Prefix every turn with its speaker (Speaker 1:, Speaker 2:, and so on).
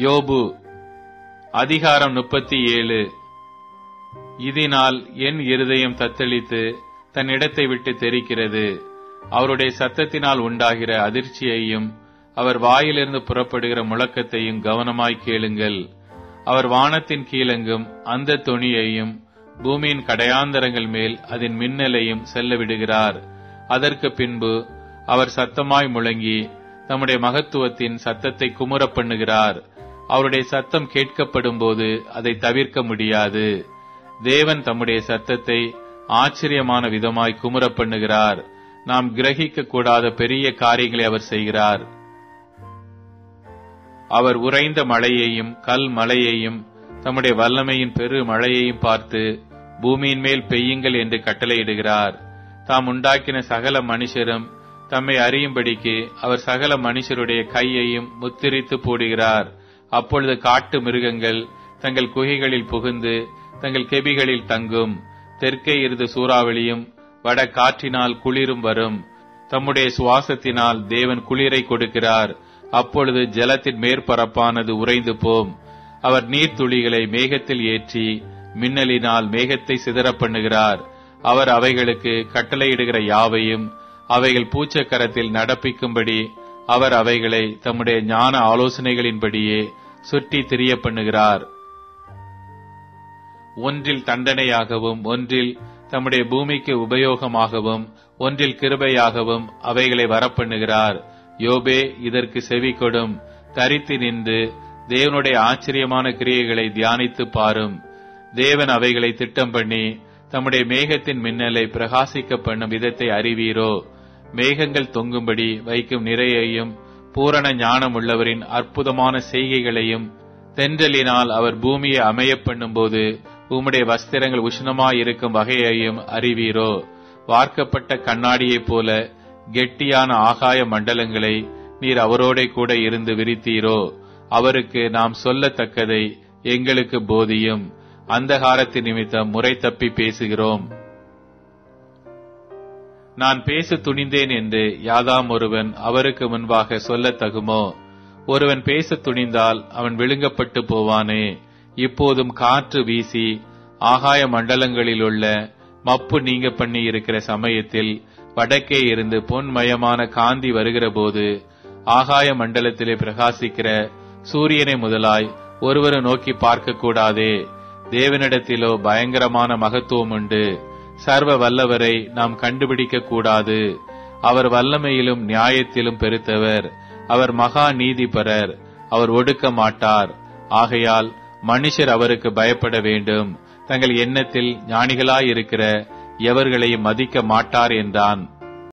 Speaker 1: யோபு அதிகாரம் 37. இதனால் என் இருதயம் தத்தளித்து தன் இடத்தை விட்டு தெரிக்கிறது. அவருடைய சத்தத்தினால் உண்டாகிற அதிர்ச்சியையும் அவர் வாயிலிருந்து புறப்படுகிற முழக்கத்தையும் கவனமாய் கேளுங்கள். அவர் வானத்தின் கீழெங்கும் அந்த தொனியையும் பூமியின் கடையாந்தரங்கள் மேல் அதன் மின்னலையும் செல்ல விடுகிறார். அதற்கு பின்பு அவர் சத்தமாய் முழங்கி தம்முடைய மகத்துவத்தின் சத்தத்தை குமுற பண்ணுகிறார். அவருடைய சத்தம் கேட்கப்படும் போது அதை தவிர்க்க முடியாது. தேவன் தம்முடைய சத்தத்தை ஆச்சரியமான விதமாய் குமுற பண்ணுகிறார். நாம் கிரகிக்க கூடாத பெரிய காரியங்களை அவர் செய்கிறார். அவர் உறைந்த மழையையும் கல் மழையையும் தம்முடைய வல்லமையின் பெரு மழையையும் பார்த்து பூமியின் மேல் பெய்யுங்கள் என்று கட்டளையிடுகிறார். தாம் உண்டாக்கின சகல மனுஷரும் தம்மை அறியும்படிக்கு அவர் சகல மனுஷருடைய கையையும் முத்திரித்து போடுகிறார். அப்பொழுது காட்டு மிருகங்கள் தங்கள் குகைகளில் புகுந்து தங்கள் கெபிகளில் தங்கும். தெற்கே இருந்து சூறாவளியும் வட காற்றினால் குளிரும் வரும். தம்முடைய சுவாசத்தினால் தேவன் குளிரை கொடுக்கிறார். அப்பொழுது ஜலத்தின் மேற்பரப்பானது உறைந்து போம். அவர் நீர்த்துளிகளை மேகத்தில் ஏற்றி மின்னலினால் மேகத்தை சிதற பண்ணுகிறார். அவர் அவைகளுக்கு கட்டளையிடுகிற யாவையும் அவைகள் பூச்சக்கரத்தில் நடப்பிக்கும்படி அவர் அவைகளை தம்முடைய ஞான ஆலோசனைகளின்படியே சுற்றி திரிய பண்ணுகிறார். ஒன்றில் தண்டனையாகவும் ஒன்றில் தம்முடைய பூமிக்கு உபயோகமாகவும் ஒன்றில் கிருபையாகவும் அவைகளை வரப்பண்ணுகிறார். யோபே, இதற்கு செவி கொடும். தரித்து நின்று தேவனுடைய ஆச்சரியமான கிரியைகளை தியானித்து பாரும். தேவன் அவைகளை திட்டம் பண்ணி தம்முடைய மேகத்தின் மின்னலை பிரகாசிக்க பண்ணும் விதத்தை அறிவீரோ? மேகங்கள் தொங்கும்படி வைக்கும் நிறையையும் பூரண ஞானம் உள்ளவரின் அற்புதமான செய்கைகளையும் தென்றலினால் அவர் பூமியை அமைய பண்ணும் போது உம்முடைய வஸ்திரங்கள் உஷ்ணமாயிருக்கும் வகையையும் அறிவீரோ? வார்க்கப்பட்ட கண்ணாடியைப் போல கெட்டியான ஆகாய மண்டலங்களை நீர் அவரோட கூட இருந்து விரித்தீரோ? அவருக்கு நாம் சொல்லத்தக்கதை எங்களுக்கு போதியும். அந்தகாரத்தின் நிமித்தம் முறை தப்பி பேசுகிறோம். நான் பேச துணிந்தேன் என்று யாதாம் ஒருவன் அவருக்கு முன்பாக சொல்லத் தகுமோ? ஒருவன் பேச துணிந்தால் அவன் விழுங்கப்பட்டு போவானே. இப்போதும் காற்று வீசி ஆகாய மண்டலங்களிலுள்ள மப்பு நீங்க பண்ணி இருக்கிற சமயத்தில் வடக்கே இருந்து பொன்மயமான காந்தி வருகிற போது ஆகாய மண்டலத்திலே பிரகாசிக்கிற சூரியனை முதலாய் ஒருவரை நோக்கி பார்க்க கூடாதே. தேவனிடத்திலோ பயங்கரமான மகத்துவம் உண்டு. சர்வ வல்லவரை நாம் கண்டுபிடிக்க கூடாது. அவர் வல்லமையிலும் நியாயத்திலும் பெருத்தவர். அவர் மகா நீதிபரர். அவர் ஒடுக்க மாட்டார். ஆகையால் மனுஷர் அவருக்கு பயப்பட வேண்டும். தங்கள் எண்ணத்தில் ஞானிகளாயிருக்கிற எவர்களையும் மதிக்க மாட்டார் என்றான்.